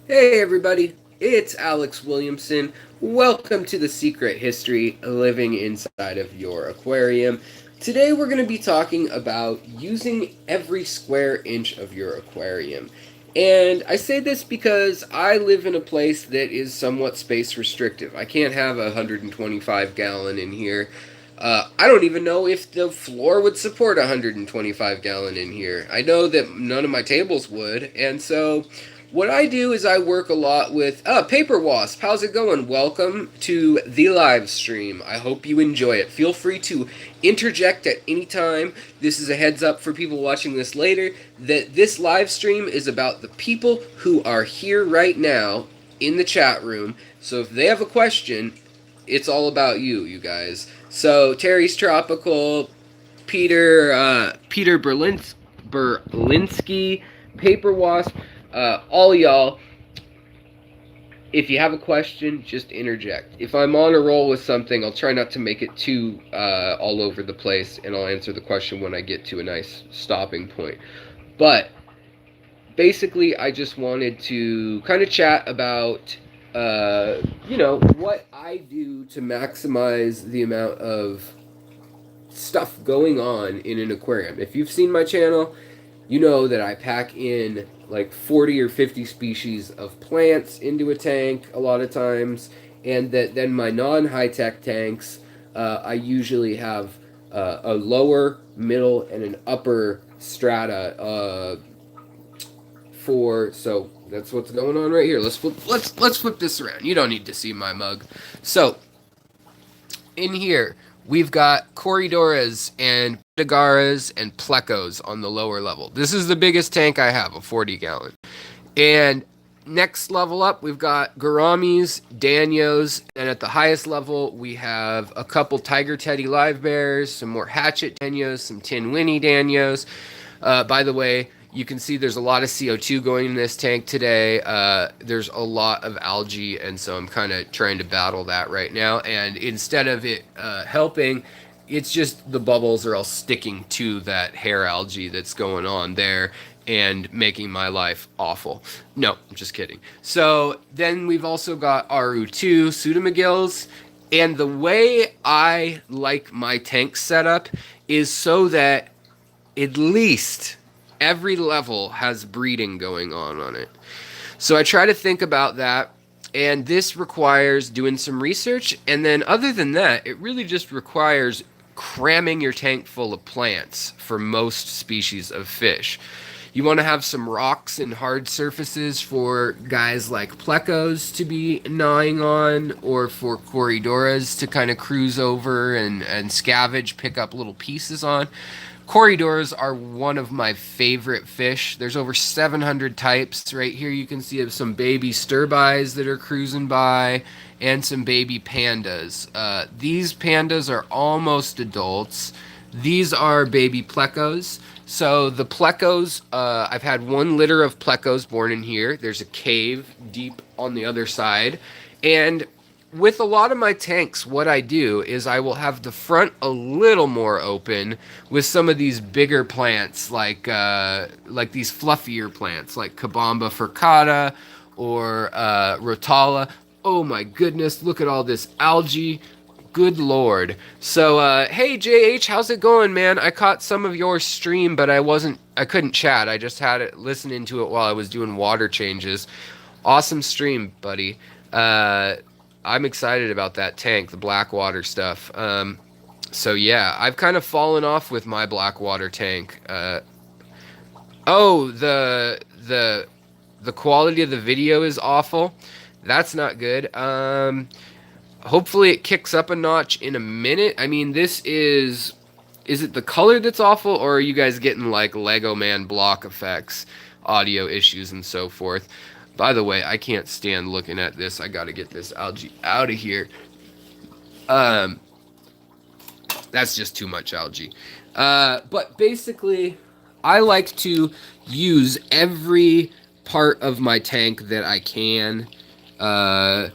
Hey everybody, it's Alex Williamson. Welcome to the Secret History Living Inside of Your Aquarium. Today we're going to be talking about using every square inch of your aquarium. And I say this because I live in a place that is somewhat space restrictive. I can't have a 125 gallon in here. I don't even know if the floor would support a 125 gallon in here. I know that none of my tables would, and so what I do is I work a lot with Paper Wasp. How's it going? Welcome to the live stream. I hope you enjoy it. Feel free to interject at any time. This is a heads up for people watching this later that this live stream is about the people who are here right now in the chat room. So if they have a question, it's all about you guys. So Terry's Tropical, Peter Berlinski, Paper Wasp, all y'all, if you have a question, just interject. If I'm on a roll with something, I'll try not to make it too all over the place, and I'll answer the question when I get to a nice stopping point. But basically, I just wanted to kind of chat about, what I do to maximize the amount of stuff going on in an aquarium. If you've seen my channel, you know that I pack in like 40 or 50 species of plants into a tank a lot of times, and that then my non-high-tech tanks, I usually have a lower, middle, and an upper strata so that's what's going on right here. Let's flip this around. You don't need to see my mug. So in here we've got Corydoras and Pitagaras and Plecos on the lower level. This is the biggest tank I have, a 40 gallon. And next level up, we've got Gouramis, Danios, and at the highest level, we have a couple Tiger Teddy live bears, some more Hatchet Danios, some Tin Winnie Danios. By the way, you can see there's a lot of CO2 going in this tank today. There's a lot of algae, and so I'm kind of trying to battle that right now. And instead of it helping, it's just the bubbles are all sticking to that hair algae that's going on there and making my life awful. No, I'm just kidding. So then we've also got RU2 Pseudomagills. And the way I like my tank setup is so that at least every level has breeding going on it. So I try to think about that, and this requires doing some research, and then other than that, it really just requires cramming your tank full of plants for most species of fish. You want to have some rocks and hard surfaces for guys like plecos to be gnawing on, or for corydoras to kind of cruise over and scavenge, pick up little pieces on. Corydoras are one of my favorite fish. There's over 700 types. Right here you can see some baby sturbis that are cruising by and some baby pandas. These pandas are almost adults. These are baby plecos. So the plecos, I've had one litter of plecos born in here. There's a cave deep on the other side. And with a lot of my tanks, what I do is I will have the front a little more open with some of these bigger plants, like these fluffier plants, like Kabamba furcata or Rotala. Oh my goodness, look at all this algae. Good Lord. So, hey JH, how's it going, man? I caught some of your stream, but I couldn't chat. I just had it listening to it while I was doing water changes. Awesome stream, buddy. I'm excited about that tank, the Blackwater stuff. So yeah, I've kind of fallen off with my Blackwater tank. Oh, the quality of the video is awful. That's not good. Hopefully it kicks up a notch in a minute. I mean, this is it the color that's awful, or are you guys getting like Lego Man block effects, audio issues, and so forth? By the way, I can't stand looking at this. I gotta get this algae out of here. That's just too much algae. But basically, I like to use every part of my tank that I can. And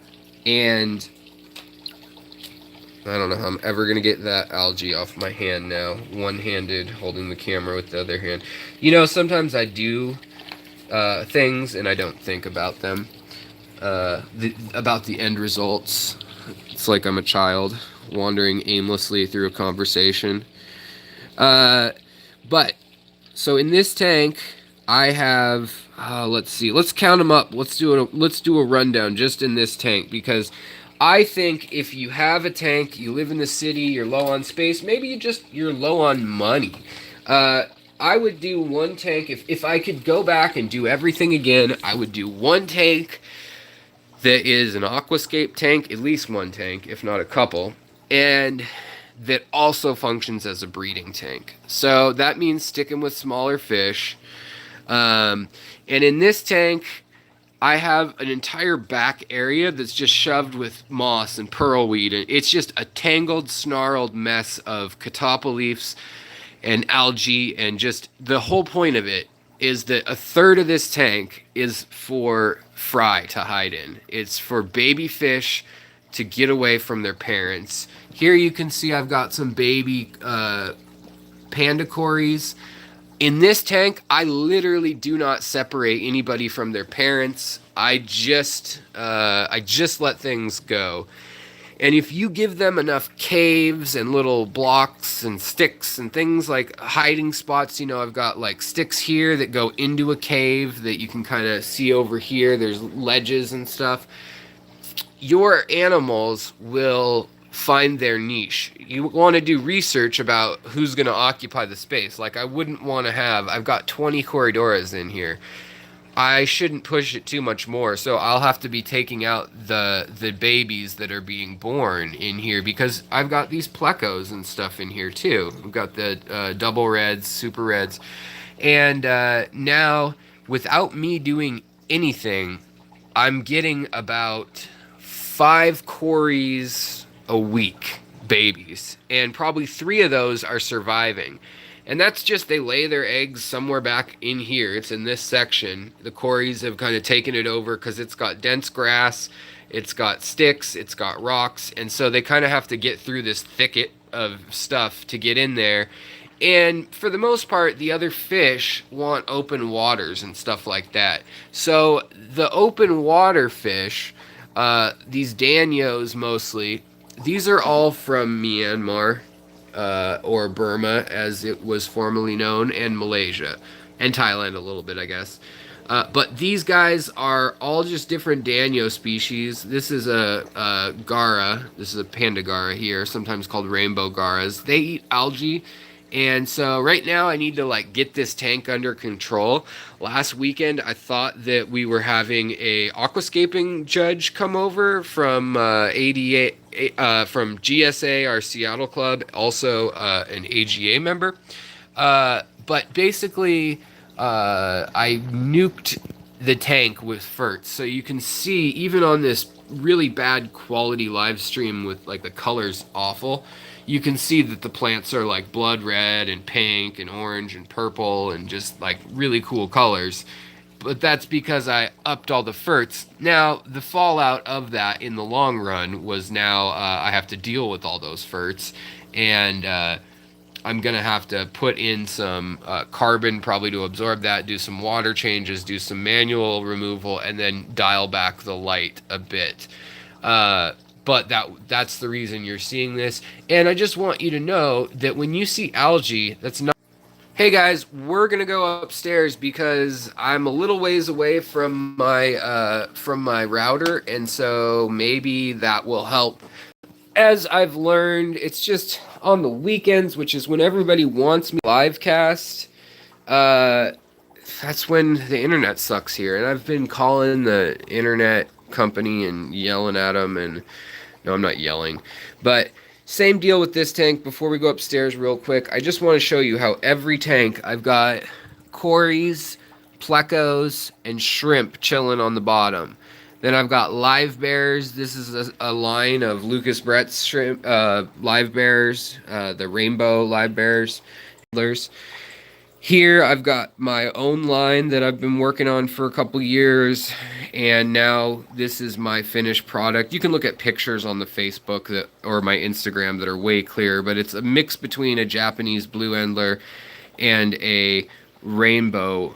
I don't know how I'm ever going to get that algae off my hand now. One-handed, holding the camera with the other hand. You know, sometimes I do things, and I don't think about them, about the end results. It's like I'm a child wandering aimlessly through a conversation. But so in this tank, I have let's see, let's count them up. Let's do a rundown just in this tank, because I think if you have a tank, you live in the city, you're low on space, maybe you're low on money. I would do one tank. If I could go back and do everything again, I would do one tank that is an aquascape tank, at least one tank, if not a couple, and that also functions as a breeding tank. So that means sticking with smaller fish. And in this tank, I have an entire back area that's just shoved with moss and pearlweed. And it's just a tangled, snarled mess of catappa leaves and algae. And just the whole point of it is that a third of this tank is for fry to hide in. It's for baby fish to get away from their parents. Here you can see I've got some baby panda cories. In this tank, I literally do not separate anybody from their parents. I just let things go. And if you give them enough caves and little blocks and sticks and things like hiding spots, I've got like sticks here that go into a cave that you can kind of see over here. There's ledges and stuff. Your animals will find their niche. You want to do research about who's going to occupy the space. Like I've got 20 Corridoras in here. I shouldn't push it too much more, so I'll have to be taking out the babies that are being born in here, because I've got these plecos and stuff in here too. We've got the double reds, super reds, and now without me doing anything, I'm getting about 5 cories a week, babies, and probably 3 of those are surviving. And that's just, they lay their eggs somewhere back in here. It's in this section. The cories have kind of taken it over because it's got dense grass, it's got sticks, it's got rocks, and so they kind of have to get through this thicket of stuff to get in there. And for the most part, the other fish want open waters and stuff like that. So the open water fish, these danios mostly, these are all from Myanmar. Or Burma, as it was formerly known, and Malaysia, and Thailand a little bit, I guess. But these guys are all just different danio species. This is a gara. This is a panda gara here, sometimes called rainbow garas. They eat algae. And so right now I need to get this tank under control. Last weekend I thought that we were having a aquascaping judge come over from ADA, from GSA, our Seattle club, also an AGA member. But basically I nuked the tank with ferts. So you can see, even on this really bad quality live stream with the colors awful, you can see that the plants are blood red and pink and orange and purple and just really cool colors. But that's because I upped all the ferts. Now, the fallout of that in the long run was now I have to deal with all those ferts, and I'm going to have to put in some carbon probably to absorb that, do some water changes, do some manual removal, and then dial back the light a bit. But that's the reason you're seeing this. And I just want you to know that when you see algae, that's not... Hey guys, we're going to go upstairs because I'm a little ways away from my router, and so maybe that will help. As I've learned, it's just on the weekends, which is when everybody wants me live cast. That's when the internet sucks here. And I've been calling the internet company and yelling at them, and no, I'm not yelling, but same deal with this tank. Before we go upstairs real quick, I just want to show you how every tank I've got cories, plecos, and shrimp chilling on the bottom. Then I've got live bears. This is a line of Lucas Brett's shrimp live bears, the rainbow live bears. Here I've got my own line that I've been working on for a couple years, and now this is my finished product. You can look at pictures on the Facebook or my Instagram that are way clearer, but it's a mix between a Japanese blue endler and a rainbow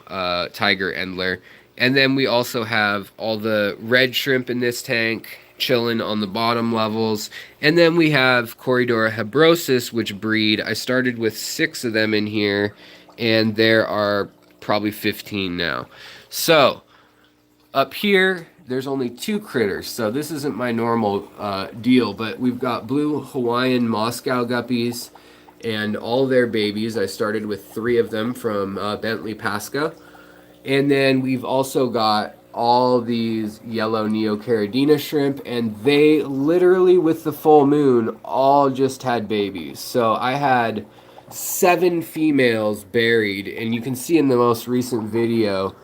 tiger endler. And then we also have all the red shrimp in this tank chilling on the bottom levels. And then we have Corydora hebrosus, which breed. I started with 6 of them in here, and there are probably 15 now. So up here, there's only 2 critters, so this isn't my normal deal, but we've got blue Hawaiian Moscow guppies and all their babies. I started with 3 of them from Bentley Pasca. And then we've also got all these yellow Neocaridina shrimp, and they literally, with the full moon, all just had babies. So I had 7 females buried, and you can see in the most recent video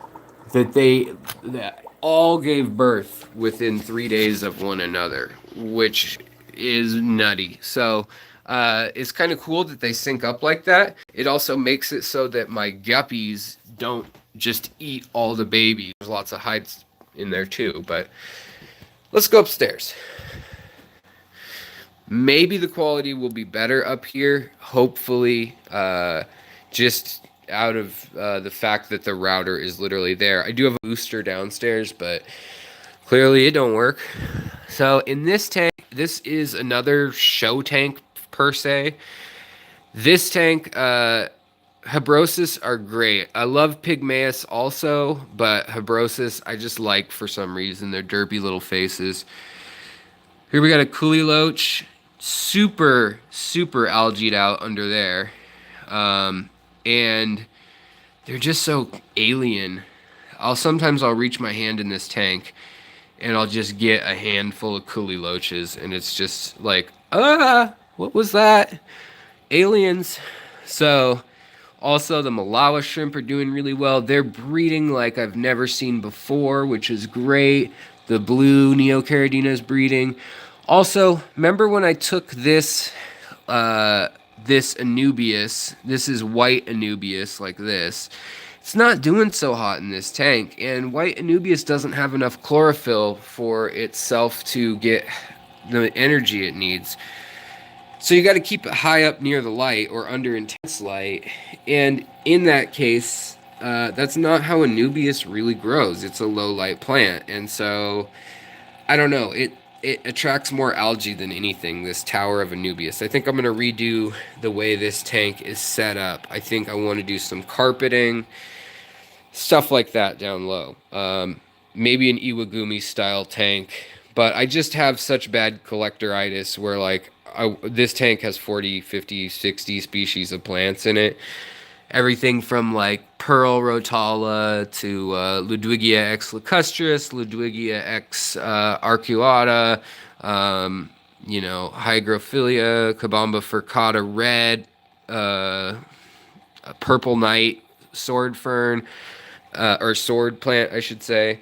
that all gave birth within 3 days of one another, which is nutty. So it's kind of cool that they sync up like that. It also makes it so that my guppies don't just eat all the babies. There's lots of hides in there too, but let's go upstairs. Maybe the quality will be better up here, hopefully, just out of the fact that the router is literally there. I do have a booster downstairs, but clearly it don't work. So in this tank, this is another show tank per se. This tank, hebrosus are great. I love pygmaeus also, but hebrosus I just like for some reason. Their derpy little faces. Here we got a coolie loach, super algaed out under there, and they're just so alien. Sometimes I'll reach my hand in this tank, and I'll just get a handful of coolie loaches, and it's just like, what was that? Aliens. So also the Malawi shrimp are doing really well. They're breeding like I've never seen before, which is great. The blue Neocaridina is breeding. Also, remember when I took this this Anubias, this is white Anubias like this. It's not doing so hot in this tank, and white Anubias doesn't have enough chlorophyll for itself to get the energy it needs. So you got to keep it high up near the light or under intense light, and in that case, that's not how Anubias really grows. It's a low light plant, and so I don't know. It attracts more algae than anything, this tower of Anubias. I think I'm going to redo the way this tank is set up. I think I want to do some carpeting, stuff like that down low. Maybe an Iwagumi style tank, but I just have such bad collectoritis where like this tank has 40, 50, 60 species of plants in it. Everything from like Pearl Rotala to Ludwigia x lacustris, Ludwigia x arcuata, Hygrophilia, Cabamba furcata red, purple night, sword fern, or sword plant, I should say,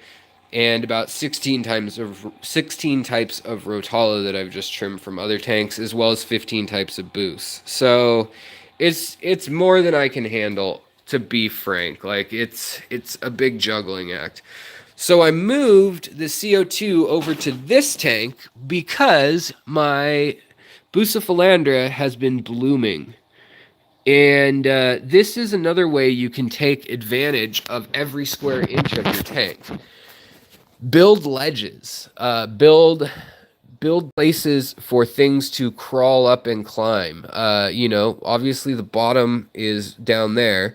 and about 16 types of Rotala that I've just trimmed from other tanks, as well as 15 types of Boos. So it's more than I can handle, to be frank. Like it's a big juggling act. So I moved the CO2 over to this tank because my Bucephalandra has been blooming. And this is another way you can take advantage of every square inch of your tank. Build ledges. Build places for things to crawl up and climb. Obviously the bottom is down there.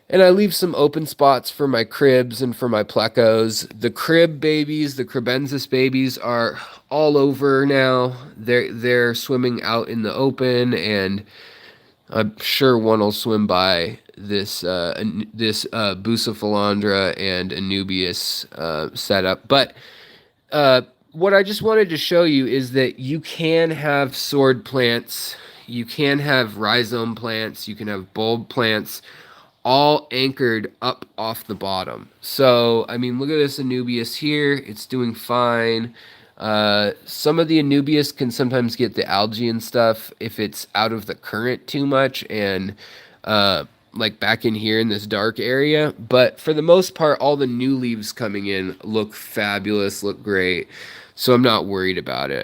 And I leave some open spots for my cribs and for my plecos. The crib babies, the cribensis babies, are all over now. They're swimming out in the open, and I'm sure one will swim by this Bucephalandra and Anubias setup. But what I just wanted to show you is that you can have sword plants, you can have rhizome plants, you can have bulb plants, all anchored up off the bottom. So, I mean, look at this Anubias here. It's doing fine. Some of the Anubias can sometimes get the algae and stuff if it's out of the current too much, and like back in here in this dark area. But for the most part, all the new leaves coming in look fabulous, look great. So I'm not worried about it.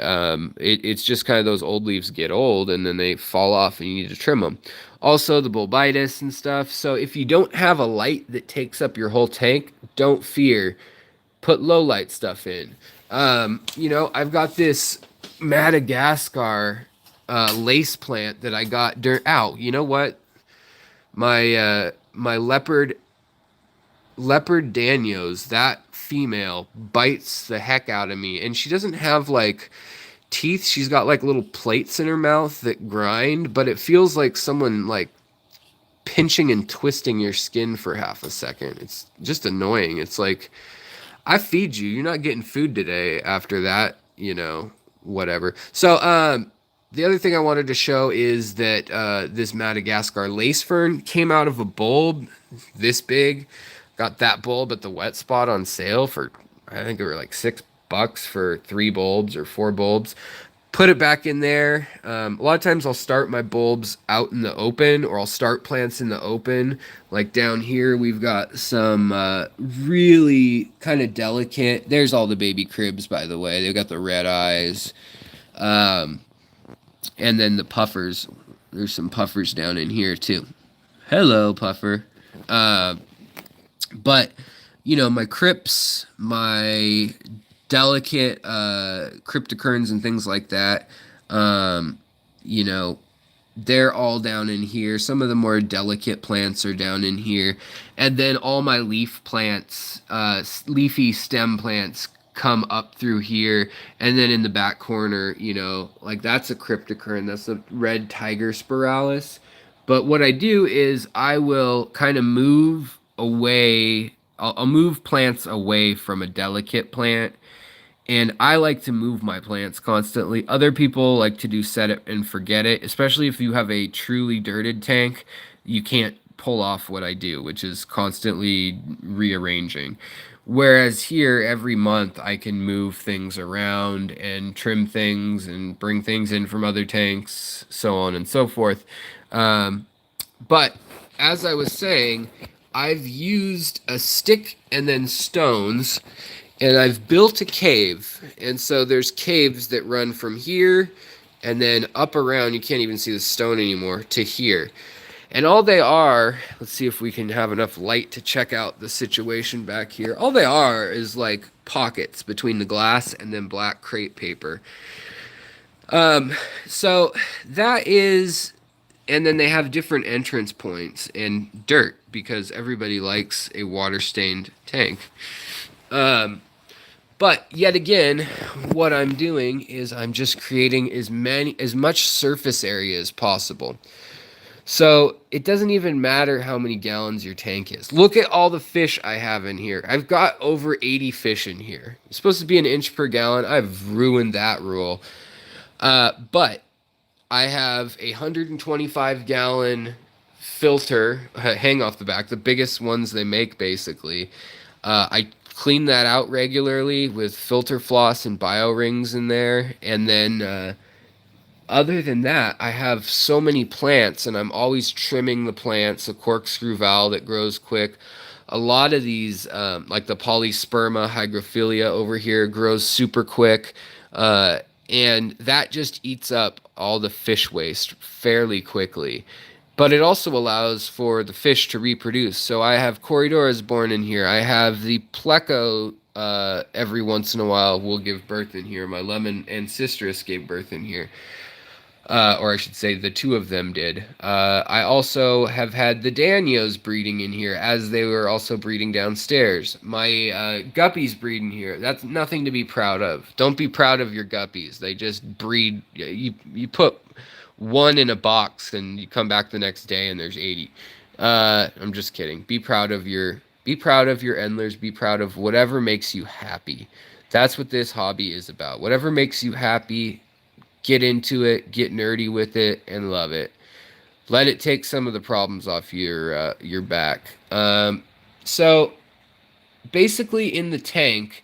It's just kind of those old leaves get old and then they fall off and you need to trim them. Also, the bulbitis and stuff. So if you don't have a light that takes up your whole tank, don't fear. Put low light stuff in. I've got this Madagascar lace plant that I got during. Ow, you know what? My leopard Danios, that female bites the heck out of me, and she doesn't have like teeth. She's got like little plates in her mouth that grind, but it feels like someone like pinching and twisting your skin for half a second. It's just annoying. It's like, I feed you. You're not getting food today after that, whatever. So, the other thing I wanted to show is that this Madagascar lace fern came out of a bulb this big. Got that bulb at the wet spot on sale for, I think it were like $6 for 3 bulbs or 4 bulbs. Put it back in there. A lot of times I'll start my bulbs out in the open, or I'll start plants in the open. Like down here, we've got some really kind of delicate. There's all the baby cribs, by the way. They've got the red eyes. And then the puffers. There's some puffers down in here too. Hello, puffer. But, my crypts, my delicate cryptokerns and things like that, they're all down in here. Some of the more delicate plants are down in here. And then all my leaf plants, leafy stem plants come up through here. And then in the back corner, like that's a cryptokern. That's a red tiger spiralis. But what I do is I will kind of move away. I'll move plants away from a delicate plant. And I like to move my plants constantly. Other people like to do set it and forget it, especially if you have a truly dirted tank. You can't pull off what I do, which is constantly rearranging. Whereas here, every month, I can move things around and trim things and bring things in from other tanks, so on and so forth. But as I was saying, I've used a stick and then stones, and I've built a cave. And so there's caves that run from here and then up around, you can't even see the stone anymore, to here. And all they are, let's see if we can have enough light to check out the situation back here. All they are is like pockets between the glass and then black crepe paper. So that is, and then they have different entrance points and dirt because everybody likes a water-stained tank. But yet again, what I'm doing is I'm just creating as much surface area as possible. So it doesn't even matter how many gallons your tank is. Look at all the fish I have in here. I've got over 80 fish in here. It's supposed to be an inch per gallon. I've ruined that rule. But I have a 125 gallon filter, hang off the back, the biggest ones they make basically. I clean that out regularly with filter floss and bio rings in there. And then other than that, I have so many plants and I'm always trimming the plants, a corkscrew valve that grows quick. A lot of these, like the polysperma hygrophilia over here, grows super quick. And that just eats up all the fish waste fairly quickly. But it also allows for the fish to reproduce. So I have Corydoras born in here. I have the Pleco every once in a while will give birth in here. My lemon and citrus gave birth in here. Or I should say the two of them did. I also have had the Danios breeding in here as they were also breeding downstairs. My guppies breed in here. That's nothing to be proud of. Don't be proud of your guppies. They just breed. You put one in a box and you come back the next day and there's 80. I'm just kidding. Be proud of your endlers. Be proud of whatever makes you happy. That's what this hobby is about. Whatever makes you happy. Get into it, get nerdy with it, and love it. Let it take some of the problems off your back. So basically in the tank,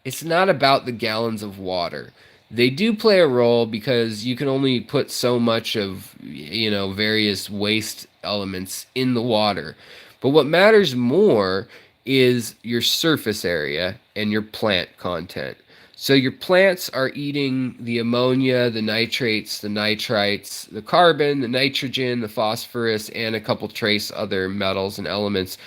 it's not about the gallons of water. They do play a role because you can only put so much of, various waste elements in the water. But what matters more is your surface area and your plant content. So your plants are eating the ammonia, the nitrates, the nitrites, the carbon, the nitrogen, the phosphorus, and a couple trace other metals and elements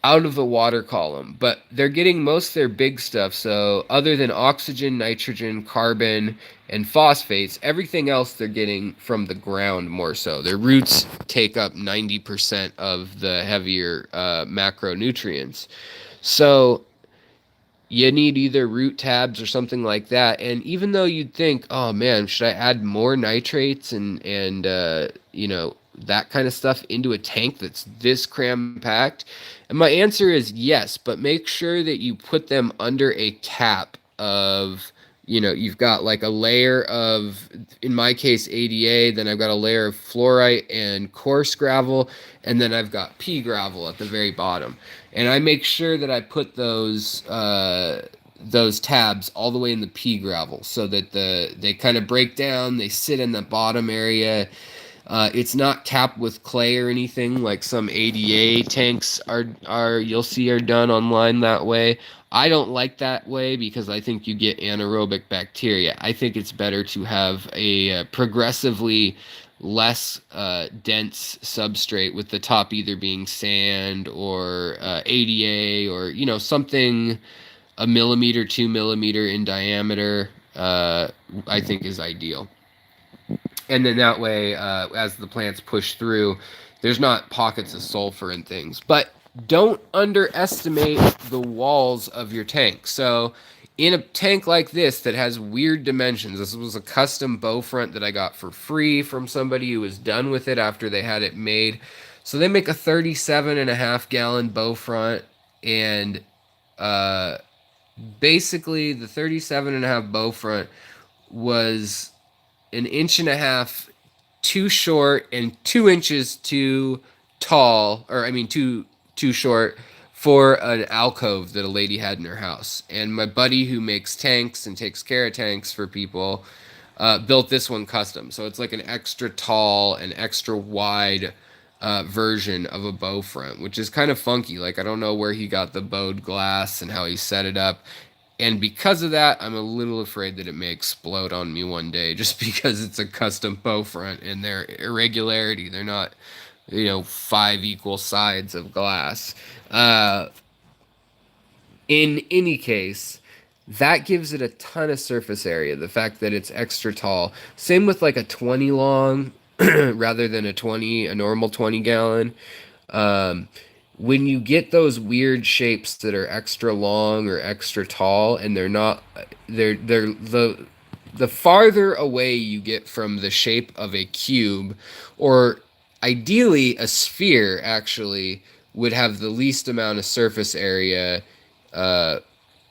out of the water column, but they're getting most of their big stuff. So, other than oxygen, nitrogen, carbon, and phosphates, everything else they're getting from the ground more so. Their roots take up 90% of the heavier macronutrients. So, you need either root tabs or something like that. And even though you'd think, oh man, should I add more nitrates and that kind of stuff into a tank that's this cram packed? And my answer is yes, but make sure that you put them under a cap of, you've got like a layer of, in my case, ADA, then I've got a layer of fluorite and coarse gravel, and then I've got pea gravel at the very bottom. And I make sure that I put those tabs all the way in the pea gravel so that they kind of break down, they sit in the bottom area. It's not capped with clay or anything like some ADA tanks are you'll see are done online that way. I don't like that way because I think you get anaerobic bacteria. I think it's better to have a progressively less dense substrate with the top either being sand or ADA or something a millimeter, 2 millimeter in diameter. I think is ideal. And then that way, as the plants push through, there's not pockets of sulfur and things. But don't underestimate the walls of your tank. So in a tank like this that has weird dimensions, this was a custom bow front that I got for free from somebody who was done with it after they had it made. So they make a 37.5 gallon bow front, and basically the 37.5 bow front was an inch and a half too short and 2 inches too tall, or I mean too short for an alcove that a lady had in her house. And my buddy who makes tanks and takes care of tanks for people built this one custom. So it's like an extra tall and extra wide version of a bow front, which is kind of funky. Like, I don't know where he got the bowed glass and how he set it up. And because of that, I'm a little afraid that it may explode on me one day just because it's a custom bow front and their irregularity. They're not, 5 equal sides of glass. In any case, that gives it a ton of surface area, the fact that it's extra tall. Same with like a 20 long rather than a normal 20 gallon. When you get those weird shapes that are extra long or extra tall and they're the farther away you get from the shape of a cube, or ideally a sphere actually, would have the least amount of surface area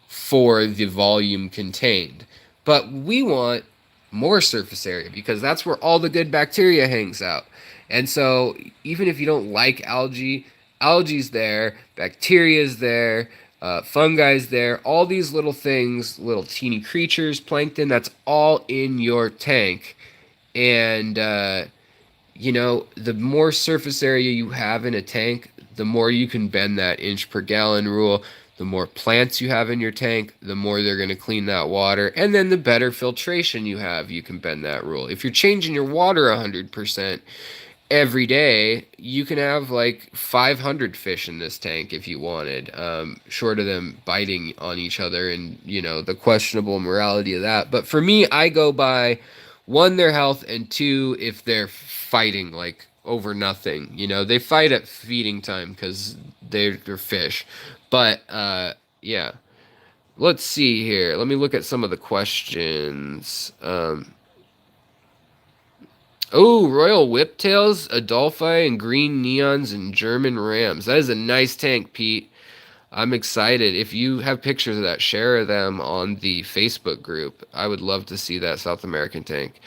for the volume contained. But we want more surface area because that's where all the good bacteria hangs out. And so even if you don't like algae's there, bacteria's there, fungi's there, all these little things, little teeny creatures, plankton, that's all in your tank. And, the more surface area you have in a tank, the more you can bend that inch per gallon rule. The more plants you have in your tank, the more they're going to clean that water. And then the better filtration you have, you can bend that rule. If you're changing your water 100%, every day, you can have like 500 fish in this tank if you wanted, short of them biting on each other and, the questionable morality of that. But for me, I go by, one, their health, and two, if they're fighting like over nothing. They fight at feeding time because they're fish. But, yeah. Let's see here. Let me look at some of the questions. Royal Whiptails, Adolphi, and Green Neons, and German Rams. That is a nice tank, Pete. I'm excited. If you have pictures of that, share them on the Facebook group. I would love to see that South American tank.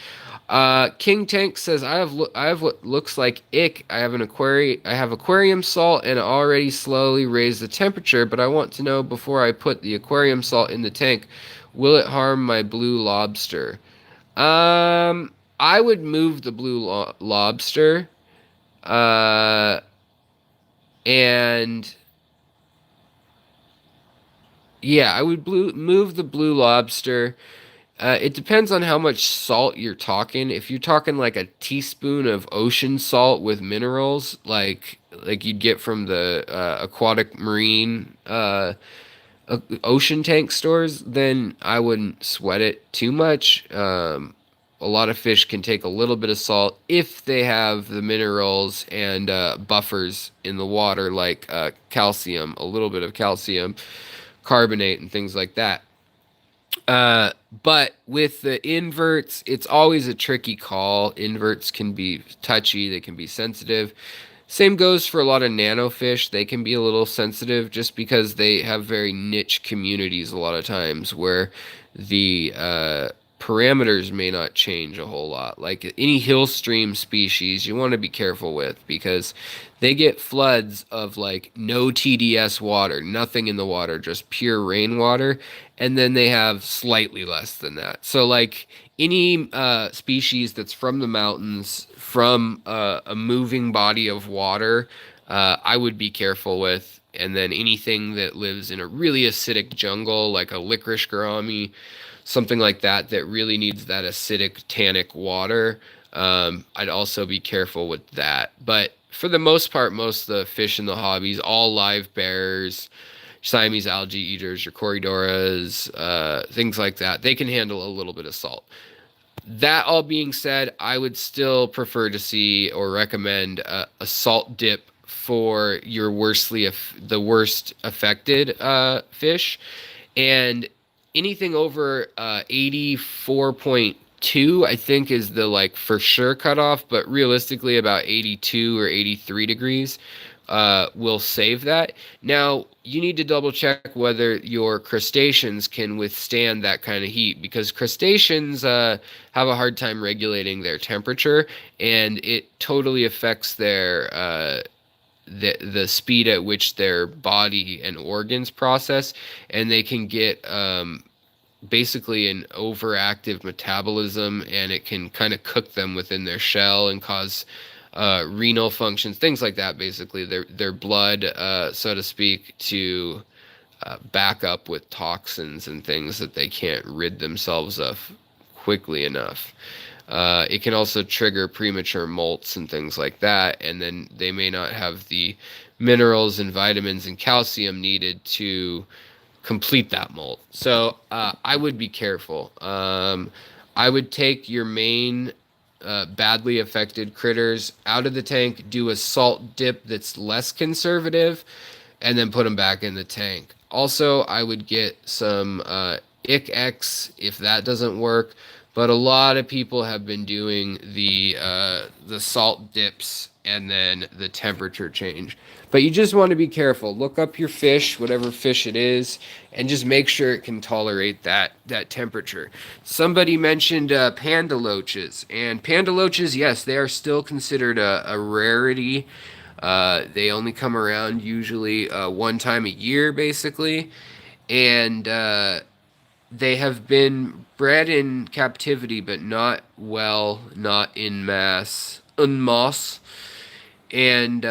King Tank says, I have what looks like ick. I have aquarium salt and already slowly raised the temperature, but I want to know before I put the aquarium salt in the tank, will it harm my blue lobster? I would move the lobster. Uh, and yeah, I would move the blue lobster. It depends on how much salt you're talking. If you're talking like a teaspoon of ocean salt with minerals, like you'd get from the aquatic marine ocean tank stores, then I wouldn't sweat it too much. A lot of fish can take a little bit of salt if they have the minerals and buffers in the water, like calcium, a little bit of calcium carbonate, and things like that. Uh, but with the inverts, it's always a tricky call. Inverts can be touchy, they can be sensitive. Same goes for a lot of nano fish. They can be a little sensitive just because they have very niche communities a lot of times where the parameters may not change a whole lot. Like any hill stream species, you want to be careful with because they get floods of like no TDS water, nothing in the water, just pure rainwater, and then they have slightly less than that. So like any species that's from the mountains, from a moving body of water, I would be careful with. And then anything that lives in a really acidic jungle, like a licorice gourami, something like that, that really needs that acidic tannic water, I'd also be careful with that. But for the most part, most of the fish in the hobbies, all live bearers, Siamese algae eaters, your Corydoras, things like that, they can handle a little bit of salt. That all being said, I would still prefer to see or recommend a salt dip for your the worst affected fish, and anything over 84.2, I think, is the like for sure cutoff, but realistically about 82 or 83 degrees will save that. Now, you need to double check whether your crustaceans can withstand that kind of heat because crustaceans have a hard time regulating their temperature, and it totally affects the speed at which their body and organs process, and they can get basically an overactive metabolism, and it can kind of cook them within their shell and cause renal functions, things like that. Basically, their blood, so to speak, to back up with toxins and things that they can't rid themselves of quickly enough. It can also trigger premature molts and things like that, and then they may not have the minerals and vitamins and calcium needed to complete that molt. So I would be careful. I would take your main badly affected critters out of the tank, do a salt dip that's less conservative, and then put them back in the tank. Also, I would get some ICX if that doesn't work. But a lot of people have been doing the salt dips and then the temperature change. But you just want to be careful. Look up your fish, whatever fish it is, and just make sure it can tolerate that temperature. Somebody mentioned panda loaches, and panda loaches, yes, they are still considered a rarity. They only come around usually one time a year, basically, and they have been bred in captivity, but not in mass, en masse. And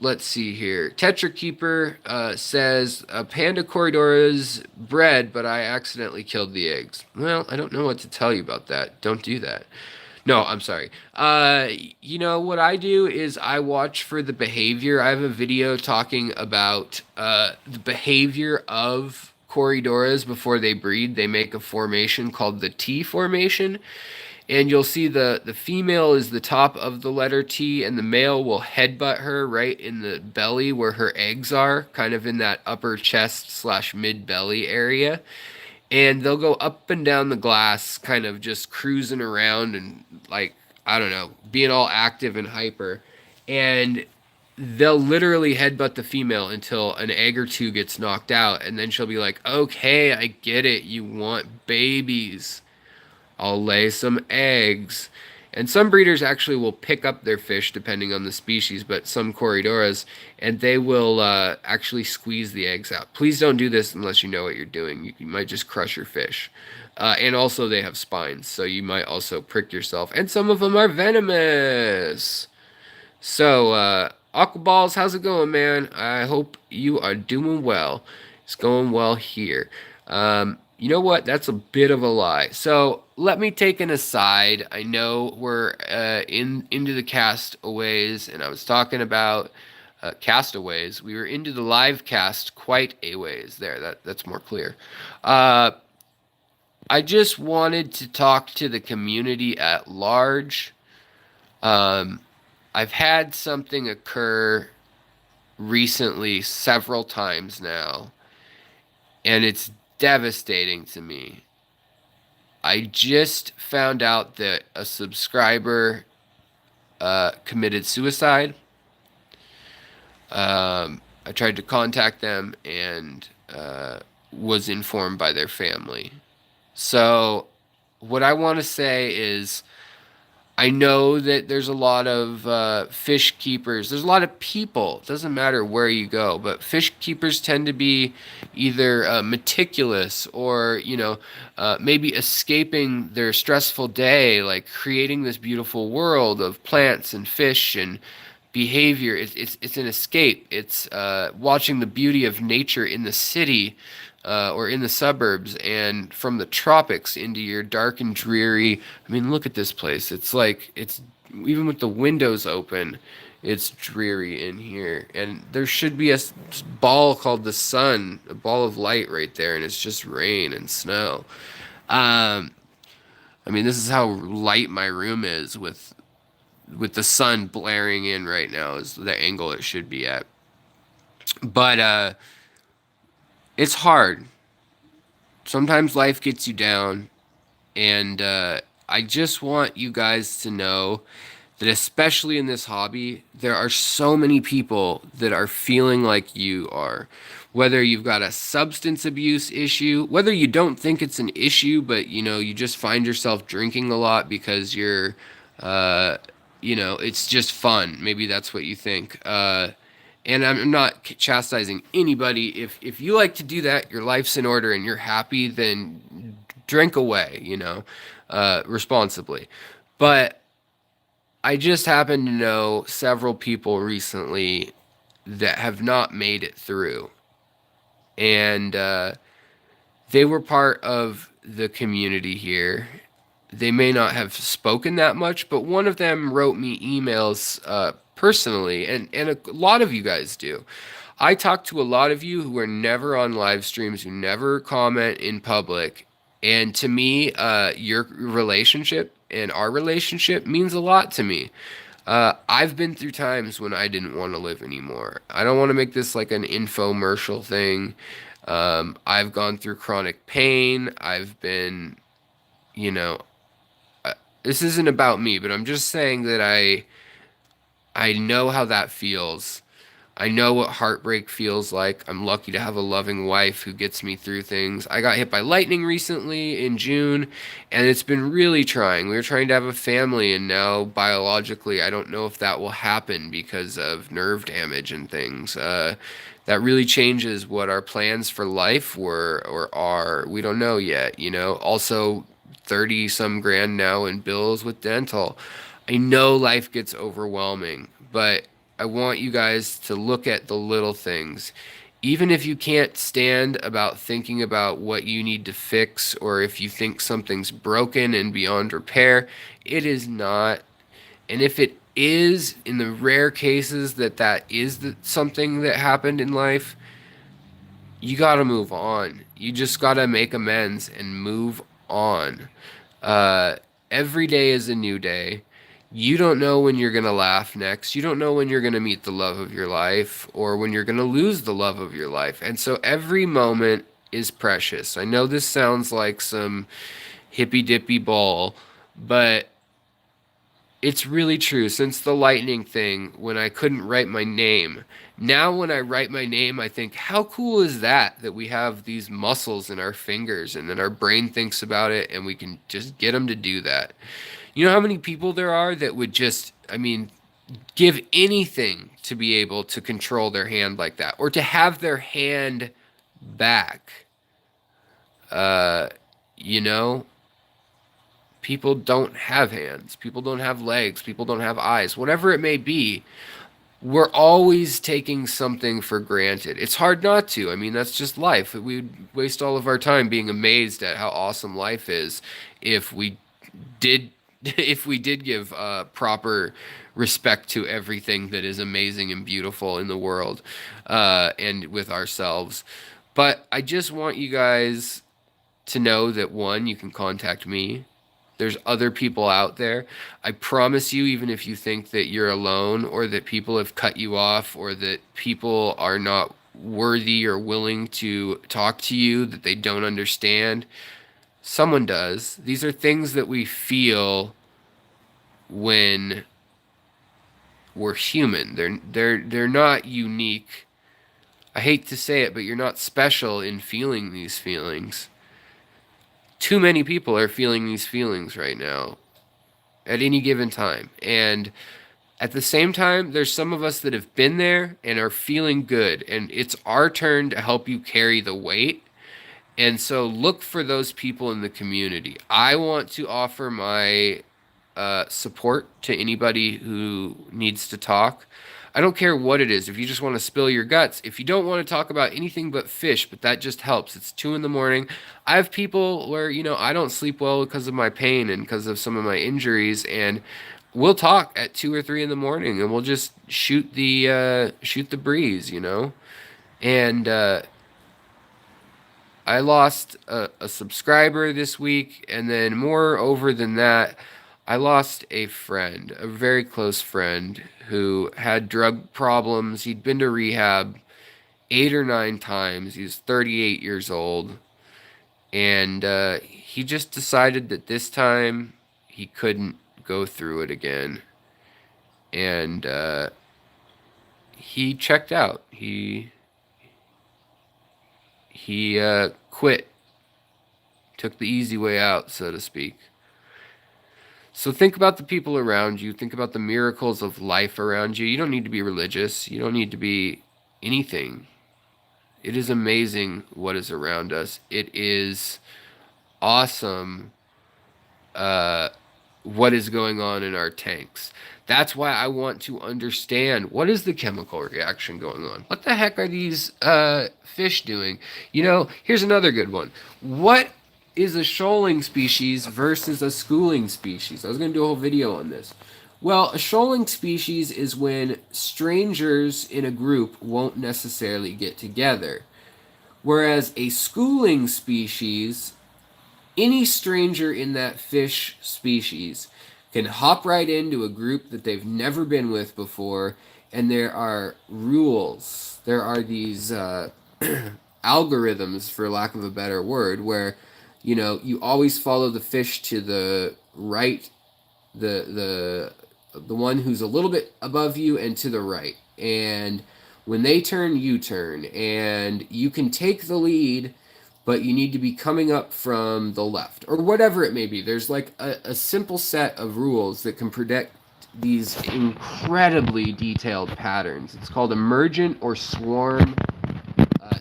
let's see here. Tetra Keeper says a panda corridor is bred, but I accidentally killed the eggs. Well, I don't know what to tell you about that. Don't do that. No, I'm sorry. What I do is I watch for the behavior. I have a video talking about the behavior of Corydoras before they breed. They make a formation called the T formation. And you'll see the female is the top of the letter T, and the male will headbutt her right in the belly where her eggs are, kind of in that upper chest slash mid belly area. And they'll go up and down the glass, kind of just cruising around and, like, I don't know, being all active and hyper. And they'll literally headbutt the female until an egg or two gets knocked out, and then she'll be like, okay, I get it, you want babies, I'll lay some eggs. And some breeders actually will pick up their fish depending on the species, but some Corydoras, and they will actually squeeze the eggs out. Please don't do this unless you know what you're doing. You might just crush your fish. And also they have spines, so you might also prick yourself. And some of them are venomous. So, Aquaballs, how's it going, man? I hope you are doing well. It's going well here. You know what? That's a bit of a lie. So let me take an aside. I know we're into the castaways, and I was talking about castaways. We were into the live cast quite a ways there. That's more clear. I just wanted to talk to the community at large. I've had something occur recently several times now, and it's devastating to me. I just found out that a subscriber committed suicide. I tried to contact them and was informed by their family. So, what I want to say is, I know that there's a lot of fish keepers. There's a lot of people. It doesn't matter where you go, but fish keepers tend to be either meticulous or, maybe escaping their stressful day, like creating this beautiful world of plants and fish and behavior. It's an escape. It's watching the beauty of nature in the city or in the suburbs and from the tropics into your dark and dreary. I mean, look at this place. It's like, it's even with the windows open, it's dreary in here. And there should be a ball called the sun, a ball of light right there, and it's just rain and snow. I mean, this is how light my room is with the sun blaring in right now is the angle it should be at. But it's hard. Sometimes life gets you down, and I just want you guys to know that especially in this hobby, there are so many people that are feeling like you are. Whether you've got a substance abuse issue, whether you don't think it's an issue, but you just find yourself drinking a lot because you're, it's just fun. Maybe that's what you think. And I'm not chastising anybody. If you like to do that, your life's in order and you're happy, then drink away, responsibly. But I just happen to know several people recently that have not made it through. And they were part of the community here. They may not have spoken that much, but one of them wrote me emails personally, and a lot of you guys do. I talk to a lot of you who are never on live streams, who never comment in public, and to me, your relationship and our relationship means a lot to me. I've been through times when I didn't want to live anymore. I don't want to make this like an infomercial thing. I've gone through chronic pain. I've been, this isn't about me, but I'm just saying that I know how that feels. I know what heartbreak feels like. I'm lucky to have a loving wife who gets me through things. I got hit by lightning recently in June, and it's been really trying. We were trying to have a family, and now biologically, I don't know if that will happen because of nerve damage and things. That really changes what our plans for life were or are. We don't know yet, Also, 30 some grand now in bills with dental. I know life gets overwhelming, but I want you guys to look at the little things. Even if you can't stand about thinking about what you need to fix, or if you think something's broken and beyond repair, it is not. And if it is, in the rare cases that is something that happened in life, you gotta move on. You just gotta make amends and move on. Every day is a new day. You don't know when you're going to laugh next. You don't know when you're going to meet the love of your life or when you're going to lose the love of your life. And so every moment is precious. I know this sounds like some hippy-dippy ball, but it's really true. Since the lightning thing, when I couldn't write my name, now when I write my name, I think, how cool is that we have these muscles in our fingers and then our brain thinks about it and we can just get them to do that. You know how many people there are that would just, I mean, give anything to be able to control their hand like that, or to have their hand back. Uh, you know, people don't have hands, people don't have legs, people don't have eyes, whatever it may be. We're always taking something for granted. It's hard not to. I mean, that's just life. We'd waste all of our time being amazed at how awesome life is if we did if we did give proper respect to everything that is amazing and beautiful in the world, and with ourselves. But I just want you guys to know that one, you can contact me. There's other people out there. I promise you, even if you think that you're alone, or that people have cut you off, or that people are not worthy or willing to talk to you, that they don't understand, someone does. These are things that we feel when we're human. They're not unique. I hate to say it, but you're not special in feeling these feelings. Too many people are feeling these feelings right now at any given time. And at the same time, there's some of us that have been there and are feeling good. And it's our turn to help you carry the weight. And so look for those people in the community. I want to offer my support to anybody who needs to talk. I don't care what it is. If you just want to spill your guts, if you don't want to talk about anything but fish, but that just helps. It's 2 in the morning. I have people where, I don't sleep well because of my pain and because of some of my injuries, and we'll talk at 2 or 3 in the morning, and we'll just shoot the breeze. And I lost a subscriber this week, and then moreover than that, I lost a friend, a very close friend who had drug problems. He'd been to rehab 8 or 9 times. He was 38 years old, and he just decided that this time he couldn't go through it again, and he checked out. He quit, took the easy way out, so to speak. So think about the people around you. Think about the miracles of life around you. You don't need to be religious. You don't need to be anything. It is amazing what is around us. It is awesome what is going on in our tanks. That's why I want to understand, what is the chemical reaction going on? What the heck are these fish doing? Here's another good one. What is a shoaling species versus a schooling species? I was going to do a whole video on this. Well, a shoaling species is when strangers in a group won't necessarily get together. Whereas a schooling species, any stranger in that fish species can hop right into a group that they've never been with before, and there are rules. There are these algorithms, for lack of a better word, where you always follow the fish to the right, the one who's a little bit above you and to the right. And when they turn, you turn, and you can take the lead, but you need to be coming up from the left, or whatever it may be. There's like a simple set of rules that can predict these incredibly detailed patterns. It's called emergent or swarm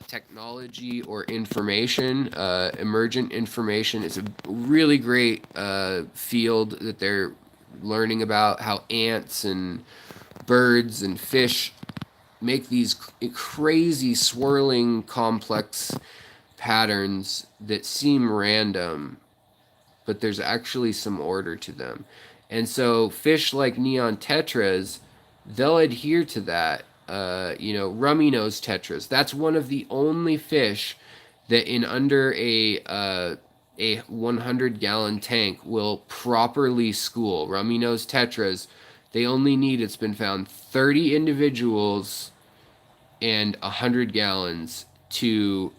technology or information. Emergent information is a really great field that they're learning about, how ants and birds and fish make these crazy swirling complex patterns that seem random, but there's actually some order to them. And so fish like neon tetras, they'll adhere to that. Rummy nose tetras, that's one of the only fish that in under a 100-gallon tank will properly school. Rummy nose tetras, they only need, it's been found, 30 individuals and 100 gallons to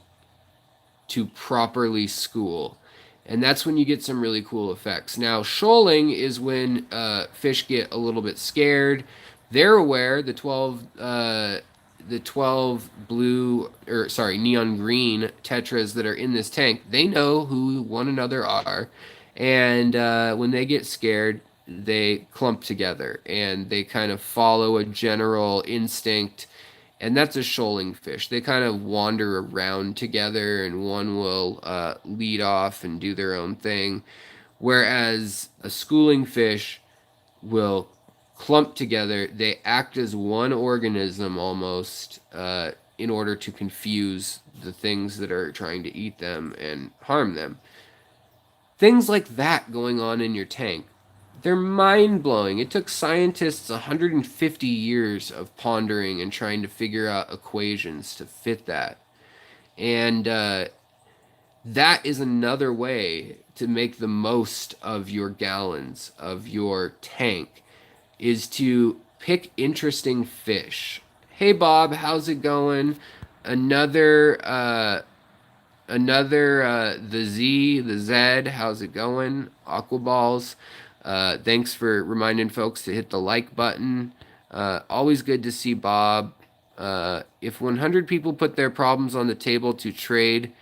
properly school. And that's when you get some really cool effects. Now, shoaling is when fish get a little bit scared. They're aware, the 12 neon green tetras that are in this tank, they know who one another are, And when they get scared, they clump together and they kind of follow a general instinct. And that's a shoaling fish. They kind of wander around together, and one will lead off and do their own thing. Whereas a schooling fish will clump together. They act as one organism almost in order to confuse the things that are trying to eat them and harm them. Things like that going on in your tank. They're mind blowing. It took scientists 150 years of pondering and trying to figure out equations to fit that. And that is another way to make the most of your gallons of your tank, is to pick interesting fish. Hey Bob, how's it going? Another the Z, how's it going? Aquaballs. Thanks for reminding folks to hit the like button. Always good to see Bob. If 100 people put their problems on the table to trade,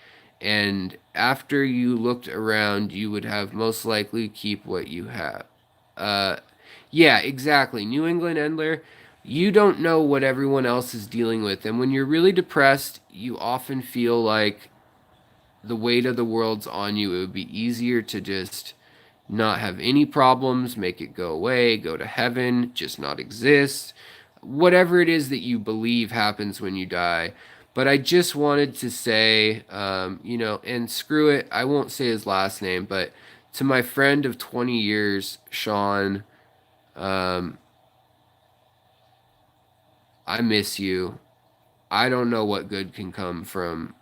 and after you looked around, you would have most likely keep what you have. Yeah, exactly. New England Endler, you don't know what everyone else is dealing with. And when you're really depressed, you often feel like the weight of the world's on you. It would be easier to just not have any problems, make it go away, go to heaven, just not exist. Whatever it is that you believe happens when you die. But I just wanted to say, and screw it, I won't say his last name, but to my friend of 20 years, Sean, I miss you. I don't know what good can come from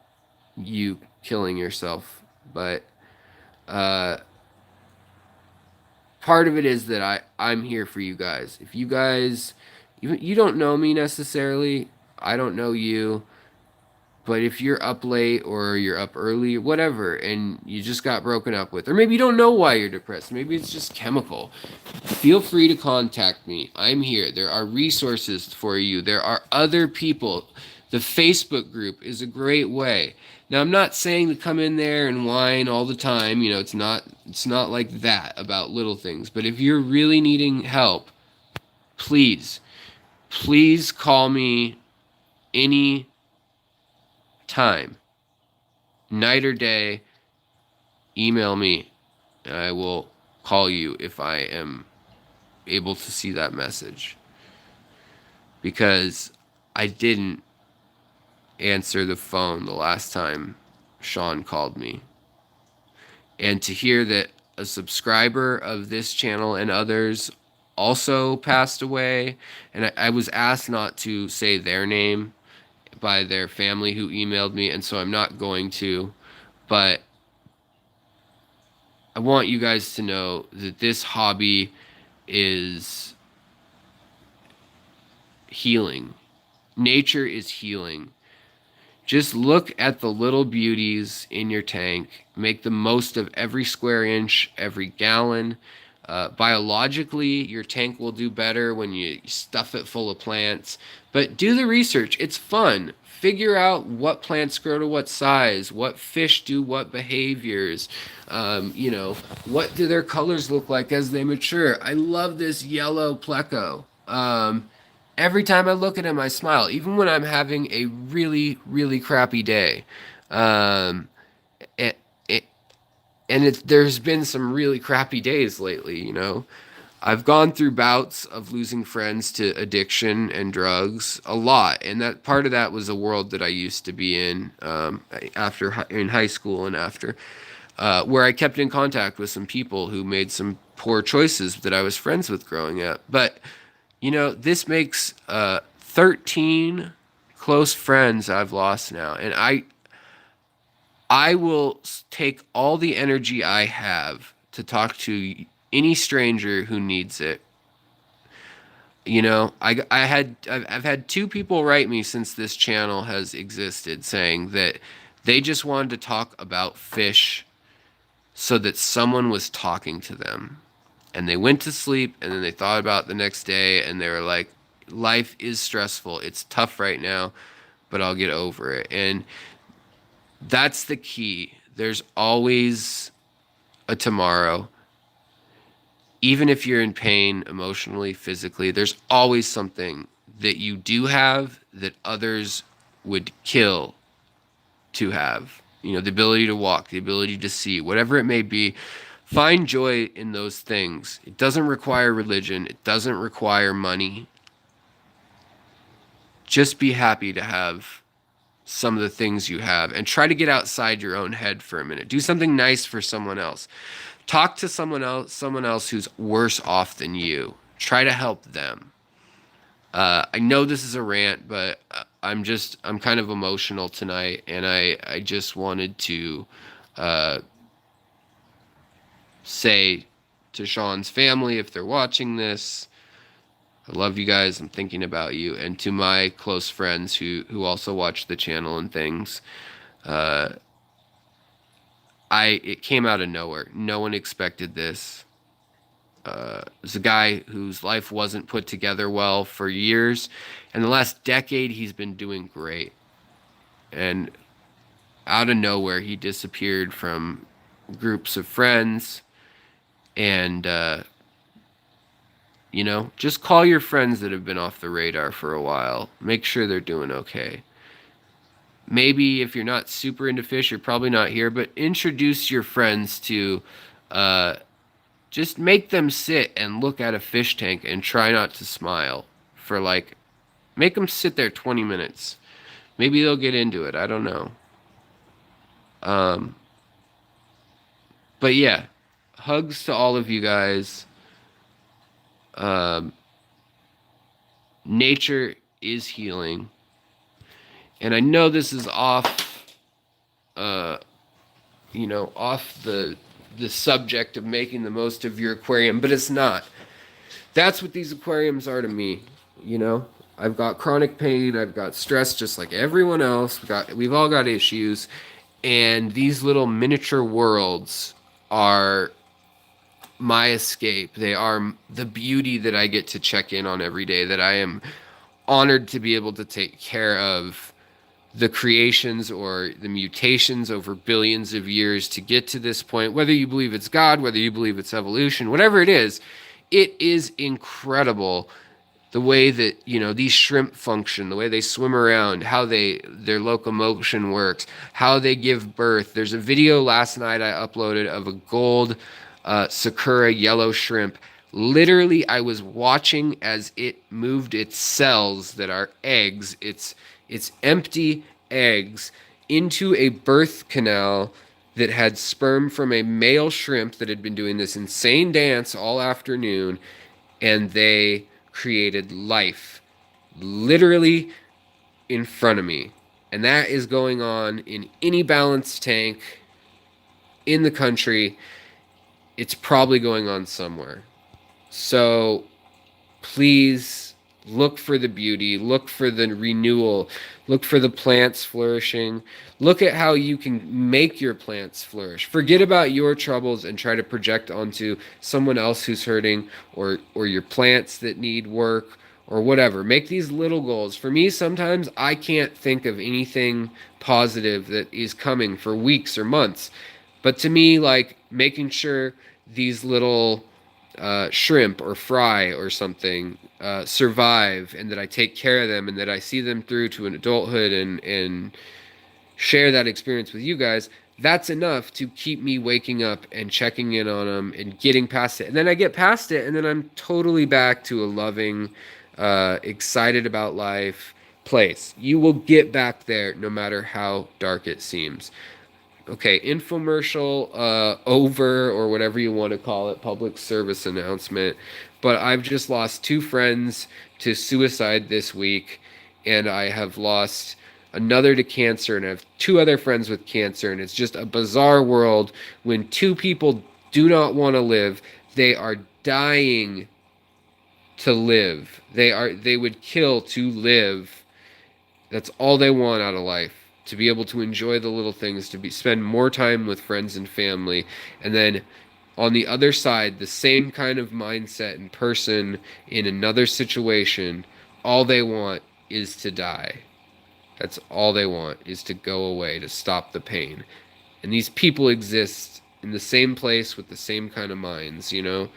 you killing yourself, but part of it is that I'm here for you guys. If you guys, you don't know me necessarily, I don't know you, but if you're up late or you're up early, whatever, and you just got broken up with, or maybe you don't know why you're depressed, maybe it's just chemical, feel free to contact me. I'm here. There are resources for you. There are other people. The Facebook group is a great way. Now, I'm not saying to come in there and whine all the time. It's not like that about little things. But if you're really needing help, please, please call me any time, night or day. Email me, and I will call you if I am able to see that message, because I didn't answer the phone the last time Sean called me. And to hear that a subscriber of this channel and others also passed away, and I was asked not to say their name by their family who emailed me, and so I'm not going to, but I want you guys to know that this hobby is healing. Nature is healing. Just look at the little beauties in your tank. Make the most of every square inch, every gallon. Biologically, your tank will do better when you stuff it full of plants. But do the research. It's fun. Figure out what plants grow to what size, what fish do what behaviors, what do their colors look like as they mature. I love this yellow pleco. Every time I look at him, I smile, even when I'm having a really, really crappy day. Um, and, there's been some really crappy days lately. I've gone through bouts of losing friends to addiction and drugs a lot, and that part of that was a world that I used to be in in high school and after, where I kept in contact with some people who made some poor choices that I was friends with growing up. But this makes 13 close friends I've lost now, and I will take all the energy I have to talk to any stranger who needs it. I've had two people write me since this channel has existed saying that they just wanted to talk about fish so that someone was talking to them. And they went to sleep, and then they thought about the next day, and they were like, life is stressful. It's tough right now, but I'll get over it. And that's the key. There's always a tomorrow. Even if you're in pain emotionally, physically, there's always something that you do have that others would kill to have. You know, the ability to walk, the ability to see, whatever it may be. Find joy in those things. It doesn't require religion, it doesn't require money. Just be happy to have some of the things you have and try to get outside your own head for a minute. Do something nice for someone else. Talk to someone else who's worse off than you. Try to help them. I know this is a rant, but I'm kind of emotional tonight, and I just wanted to say to Sean's family, if they're watching this, I love you guys. I'm thinking about you. And to my close friends who also watch the channel and things, it came out of nowhere. No one expected this. There's a guy whose life wasn't put together well for years, and the last decade he's been doing great. And out of nowhere, he disappeared from groups of friends. And you know, just call your friends that have been off the radar for a while. Make sure they're doing okay. Maybe if you're not super into fish, you're probably not here, but introduce your friends to, just make them sit and look at a fish tank and try not to smile for like, make them sit there 20 minutes. Maybe they'll get into it. I don't know. But yeah, hugs to all of you guys. Nature is healing. And I know this is off, you know, off the subject of making the most of your aquarium, but it's not. That's what these aquariums are to me, you know? I've got chronic pain, I've got stress just like everyone else. We've all got issues, and these little miniature worlds are my escape. They are the beauty that I get to check in on every day, that I am honored to be able to take care of the creations or the mutations over billions of years to get to this point. Whether you believe it's God, whether you believe it's evolution, whatever it is incredible the way that, you know, these shrimp function, the way they swim around, how their locomotion works, how they give birth. There's a video last night I uploaded of a gold sakura yellow shrimp. Literally, I was watching as it moved its cells that are eggs, its empty eggs, into a birth canal that had sperm from a male shrimp that had been doing this insane dance all afternoon, and they created life literally in front of me. And that is going on in any balanced tank in the country. It's probably going on somewhere. So please look for the beauty, look for the renewal, look for the plants flourishing. Look at how you can make your plants flourish. Forget about your troubles and try to project onto someone else who's hurting, or your plants that need work or whatever. Make these little goals. For me, sometimes I can't think of anything positive that is coming for weeks or months. But to me, like making sure these little shrimp or fry or something survive, and that I take care of them, and that I see them through to an adulthood and share that experience with you guys, that's enough to keep me waking up and checking in on them and getting past it. And then I get past it, and then I'm totally back to a loving, excited about life place. You will get back there no matter how dark it seems. Okay, infomercial over, or whatever you want to call it, public service announcement. But I've just lost 2 friends to suicide this week, and I have lost another to cancer, and I have 2 other friends with cancer, and it's just a bizarre world when 2 people do not want to live. They are dying to live. They would kill to live. That's all they want out of life. To be able to enjoy the little things, to spend more time with friends and family. And then on the other side, the same kind of mindset and person in another situation, all they want is to die. That's all they want, is to go away, to stop the pain. And these people exist in the same place with the same kind of minds, you know?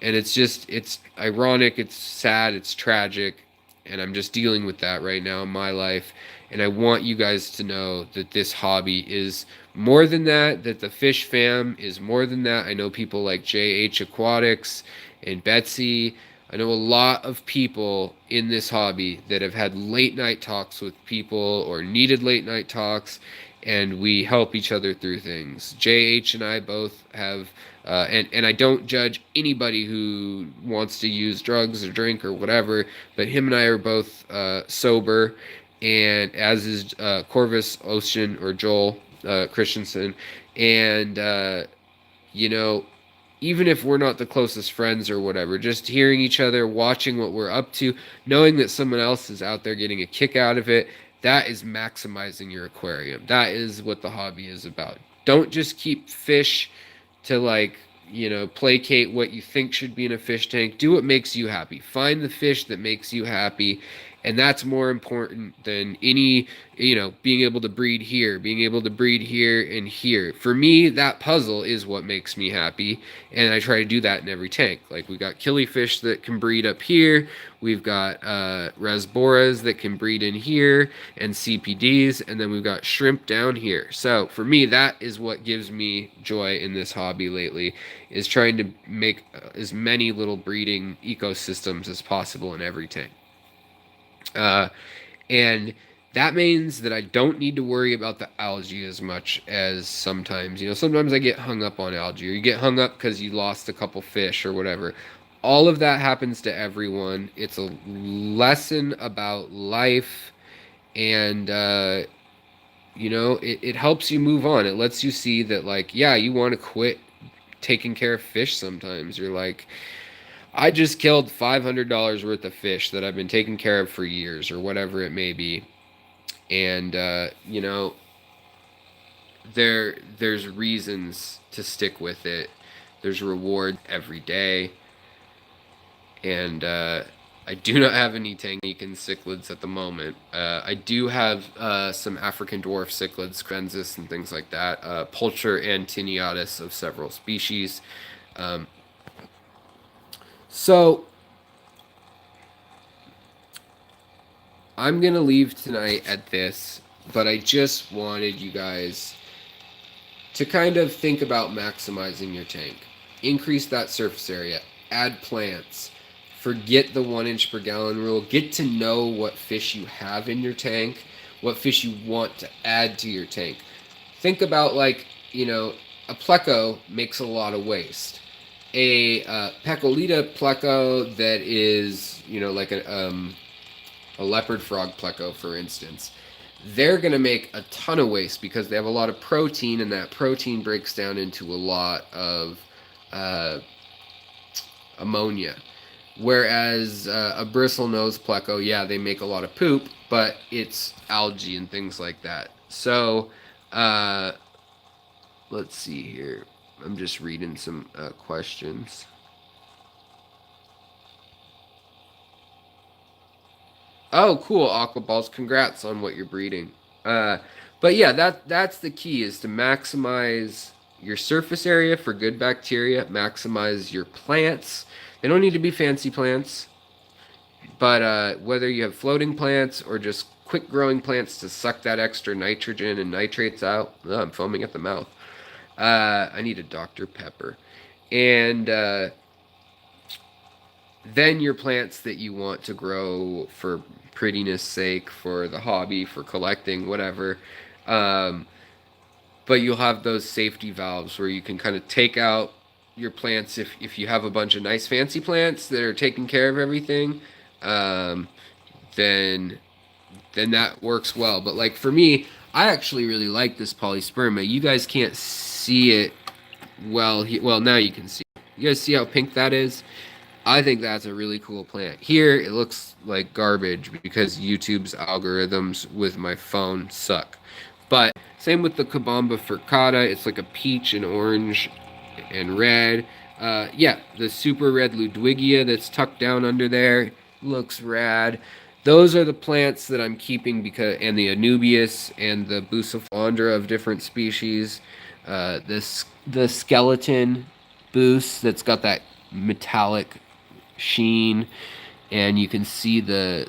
And it's ironic, it's sad, it's tragic, and I'm just dealing with that right now in my life. And I want you guys to know that this hobby is more than that, that the fish fam is more than that. I know people like JH Aquatics and Betsy. I know a lot of people in this hobby that have had late night talks with people or needed late night talks, and we help each other through things. JH and I both have, and I don't judge anybody who wants to use drugs or drink or whatever, but him and I are both sober, and as is Corvus Ocean or Joel Christensen, and you know, even if we're not the closest friends or whatever, just hearing each other, watching what we're up to, knowing that someone else is out there getting a kick out of it, that is maximizing your aquarium. That is what the hobby is about. Don't just keep fish to, like, you know, placate what you think should be in a fish tank. Do what makes you happy. Find the fish that makes you happy. And that's more important than any, you know, being able to breed here, being able to breed here and here. For me, that puzzle is what makes me happy, and I try to do that in every tank. Like, we got killifish that can breed up here, we've got rasboras that can breed in here, and CPDs, and then we've got shrimp down here. So for me, that is what gives me joy in this hobby lately, is trying to make as many little breeding ecosystems as possible in every tank. And that means that I don't need to worry about the algae as much as sometimes. You know, sometimes I get hung up on algae, or you get hung up because you lost a couple fish or whatever. All of that happens to everyone. It's a lesson about life, and, you know, it helps you move on. It lets you see that, like, yeah, you want to quit taking care of fish sometimes. You're like, I just killed $500 worth of fish that I've been taking care of for years, or whatever it may be. And, you know, there's reasons to stick with it. There's reward every day. And I do not have any Tangican cichlids at the moment. I do have some African dwarf cichlids, Crensis and things like that. Pulcher and Tiniatus of several species. So, I'm going to leave tonight at this, but I just wanted you guys to kind of think about maximizing your tank. Increase that surface area. Add plants. Forget the 1 inch per gallon rule. Get to know what fish you have in your tank, what fish you want to add to your tank. Think about, like, you know, a pleco makes a lot of waste. A Pecolita pleco that is, you know, like a leopard frog pleco, for instance, they're going to make a ton of waste because they have a lot of protein, and that protein breaks down into a lot of ammonia. Whereas a bristlenose pleco, yeah, they make a lot of poop, but it's algae and things like that. So, let's see here. I'm just reading some questions. Oh, cool, Aquaballs. Congrats on what you're breeding. But yeah, that's the key, is to maximize your surface area for good bacteria, maximize your plants. They don't need to be fancy plants, but whether you have floating plants or just quick growing plants to suck that extra nitrogen and nitrates out. Oh, I'm foaming at the mouth. I need a Dr. Pepper. And then your plants that you want to grow for prettiness sake, for the hobby, for collecting, whatever. But you'll have those safety valves where you can kind of take out your plants if you have a bunch of nice fancy plants that are taking care of everything. Then that works well. But like for me, I actually really like this polysperma. You guys can't see it well. Well, now you can see it. You guys see how pink that is? I think that's a really cool plant. Here, it looks like garbage because YouTube's algorithms with my phone suck. But same with the Kabamba furcata. It's like a peach and orange and red. Yeah, the super red Ludwigia that's tucked down under there looks rad. Those are the plants that I'm keeping, because, and the Anubias and the Bucephalandra of different species. The skeleton boost that's got that metallic sheen, and you can see the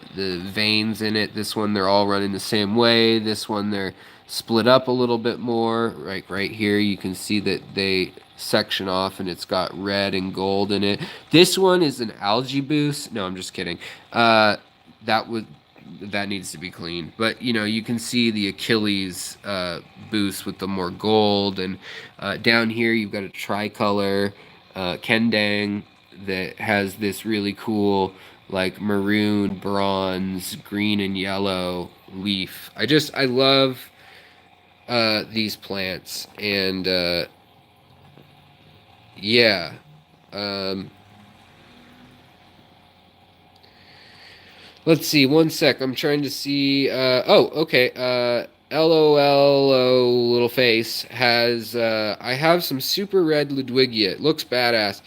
veins in it. This one, they're all running the same way. This one, they're split up a little bit more. Right here, you can see that they section off, and it's got red and gold in it. This one is an algae boost. No, I'm just kidding. That would that needs to be cleaned. But you can see the Achilles boost with the more gold, and down here you've got a tricolor Kendang that has this really cool like maroon, bronze, green, and yellow leaf. I love these plants, and yeah. Um, let's see, one sec. I'm trying to see. Oh, okay. LOL little face has. I have some super red Ludwigia. It looks badass.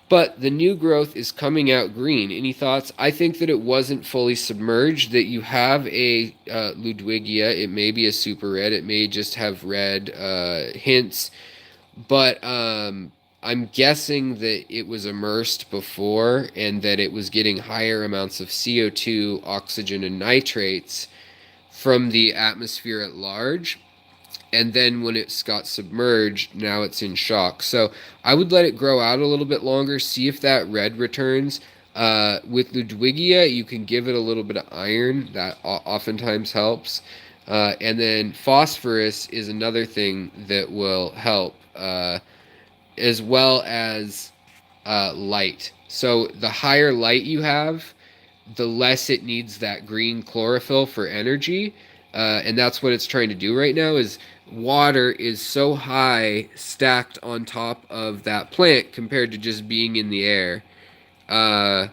But the new growth is coming out green. Any thoughts? I think that it wasn't fully submerged, that you have a Ludwigia. It may be a super red. It may just have red hints. But I'm guessing that it was immersed before and that it was getting higher amounts of CO2, oxygen, and nitrates from the atmosphere at large. And then when it's got submerged, now it's in shock. So I would let it grow out a little bit longer, see if that red returns. With Ludwigia, you can give it a little bit of iron. That oftentimes helps. And then phosphorus is another thing that will help, as well as light. So the higher light you have, the less it needs that green chlorophyll for energy. And that's what it's trying to do right now. Is water is so high stacked on top of that plant compared to just being in the air. And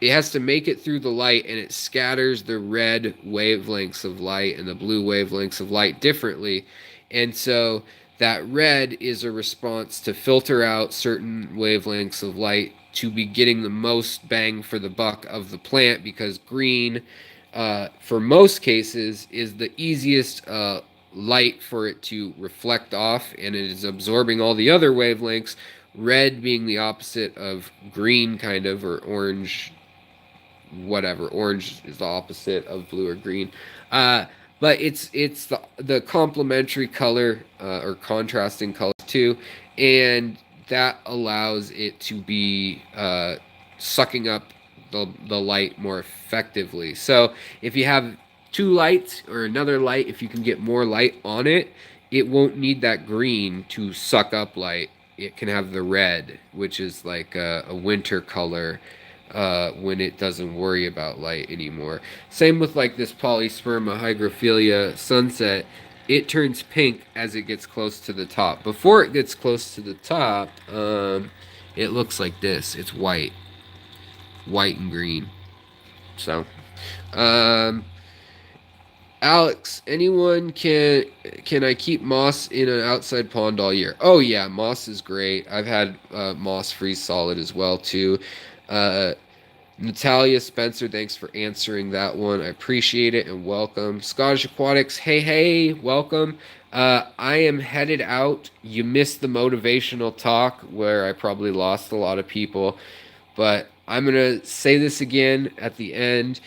it has to make it through the light, and it scatters the red wavelengths of light and the blue wavelengths of light differently. And so that red is a response to filter out certain wavelengths of light to be getting the most bang for the buck of the plant, because green, for most cases, is the easiest light for it to reflect off, and it is absorbing all the other wavelengths. Red being the opposite of green, kind of, or orange, whatever. Orange is the opposite of blue or green. But it's the complementary color or contrasting color too, and that allows it to be sucking up the light more effectively. So if you have two lights or another light, if you can get more light on it, it won't need that green to suck up light. It can have the red, which is like a winter color, when it doesn't worry about light anymore. Same with like this polysperma hygrophilia sunset. It turns pink as it gets close to the top. Before it gets close to the top, it looks like this. It's white and green. So, Alex, anyone can I keep moss in an outside pond all year? Oh yeah, moss is great. I've had moss freeze solid as well too. Natalia Spencer, thanks for answering that one. I appreciate it, and welcome. Scottish Aquatics, hey, welcome. I am headed out. You missed the motivational talk where I probably lost a lot of people, but I'm going to say this again at the end.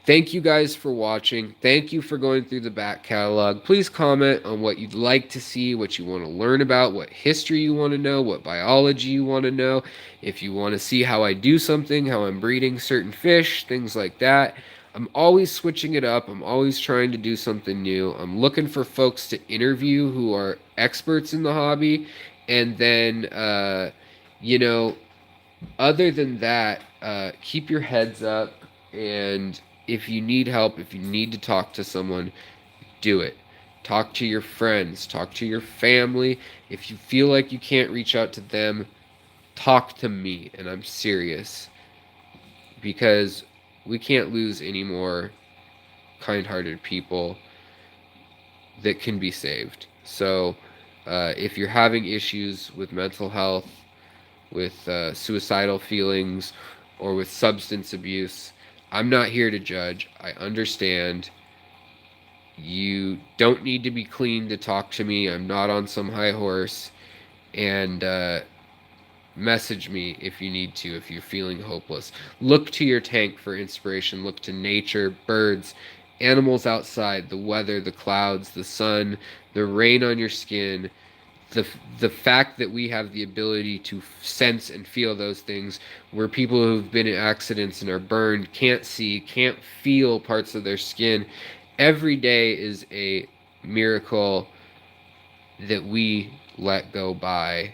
Thank you guys for watching. Thank you for going through the back catalog. Please comment on what you'd like to see, what you want to learn about, what history you want to know, what biology you want to know. If you want to see how I do something, how I'm breeding certain fish, things like that. I'm always switching it up. I'm always trying to do something new. I'm looking for folks to interview who are experts in the hobby. And then, other than that, keep your heads up, and if you need help, if you need to talk to someone, do it. Talk to your friends, talk to your family. If you feel like you can't reach out to them, talk to me, and I'm serious, because we can't lose any more kind-hearted people that can be saved. So if you're having issues with mental health, with suicidal feelings, or with substance abuse, I'm not here to judge. I understand. You don't need to be clean to talk to me. I'm not on some high horse. And message me if you need to, if you're feeling hopeless. Look to your tank for inspiration. Look to nature, birds, animals outside, the weather, the clouds, the sun, the rain on your skin. The fact that we have the ability to sense and feel those things, where people who've been in accidents and are burned can't see, can't feel parts of their skin. Every day is a miracle that we let go by.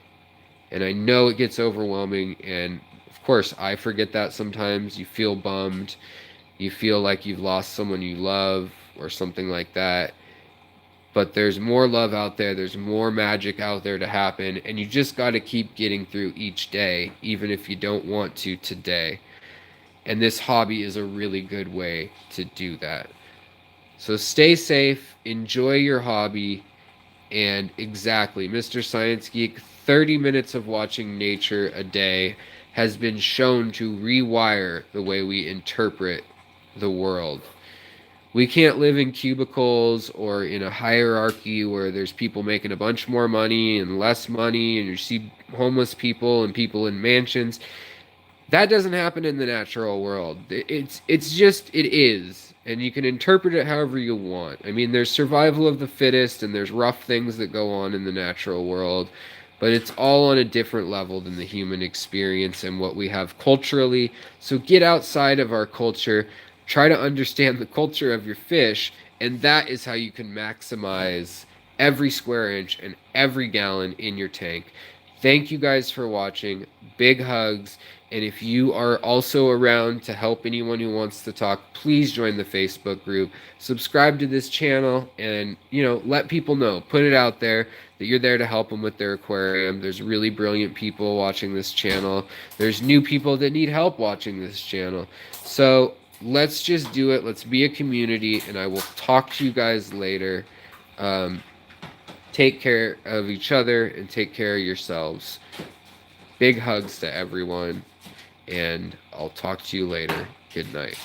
And I know it gets overwhelming, and of course I forget that sometimes. You feel bummed, you feel like you've lost someone you love or something like that. But there's more love out there, there's more magic out there to happen, and you just got to keep getting through each day, even if you don't want to today. And this hobby is a really good way to do that. So stay safe, enjoy your hobby, and exactly, Mr. Science Geek, 30 minutes of watching nature a day has been shown to rewire the way we interpret the world. We can't live in cubicles or in a hierarchy where there's people making a bunch more money and less money, and you see homeless people and people in mansions. That doesn't happen in the natural world. It's just, it is. And you can interpret it however you want. I mean, there's survival of the fittest and there's rough things that go on in the natural world, but it's all on a different level than the human experience and what we have culturally. So get outside of our culture, try to understand the culture of your fish, and that is how you can maximize every square inch and every gallon in your tank. Thank you guys for watching. Big hugs. And if you are also around to help anyone who wants to talk, please join the Facebook group. Subscribe to this channel and, let people know. Put it out there that you're there to help them with their aquarium. There's really brilliant people watching this channel. There's new people that need help watching this channel. So let's just do it. Let's be a community, and I will talk to you guys later. Take care of each other and take care of yourselves. Big hugs to everyone, and I'll talk to you later. Good night.